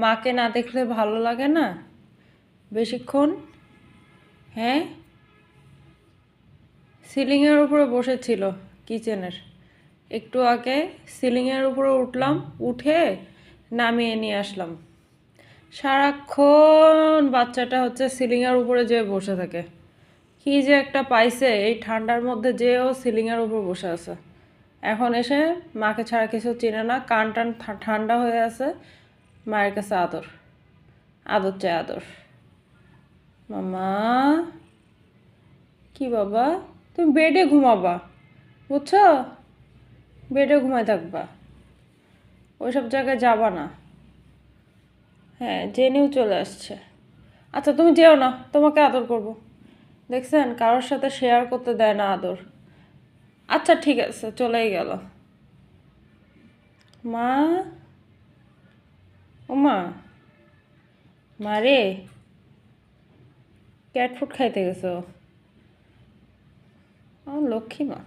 মাকে না দেখলে ভালো লাগে না বেশিক্ষণ? হ্যাঁ, সিলিংয়ের উপরে বসেছিল কিচেনের। একটু আগে সিলিংয়ের উপরে উঠলাম, উঠে নামিয়ে নিয়ে আসলাম। সারাক্ষণ বাচ্চাটা হচ্ছে সিলিংয়ের উপরে যেয়ে বসে থাকে। কি যে একটা পাইছে এই ঠান্ডার মধ্যে, যেও সিলিংয়ের উপর বসে আছে। এখন এসে মাকে ছাড়া কিছু চিনে না, কান টান ঠান্ডা হয়ে আছে। মায়ের কাছে আদর, আদর চাই আদর। মামা, কি বাবা, তুমি বেডে ঘুমাবা, বুঝছো? বেডে ঘুমায় থাকবা, ওইসব জায়গায় যাবা না। হ্যাঁ, জেনেও চলে আসছে। আচ্ছা তুমি যেও না, তোমাকে আদর করব। দেখছেন, কারোর সাথে শেয়ার করতে দেয় না আদর। আচ্ছা ঠিক আছে, চলেই গেল। মা, ও মা, মা রে, ক্যাট ফুড খাইতে গেছো? ও লক্ষ্মী মা।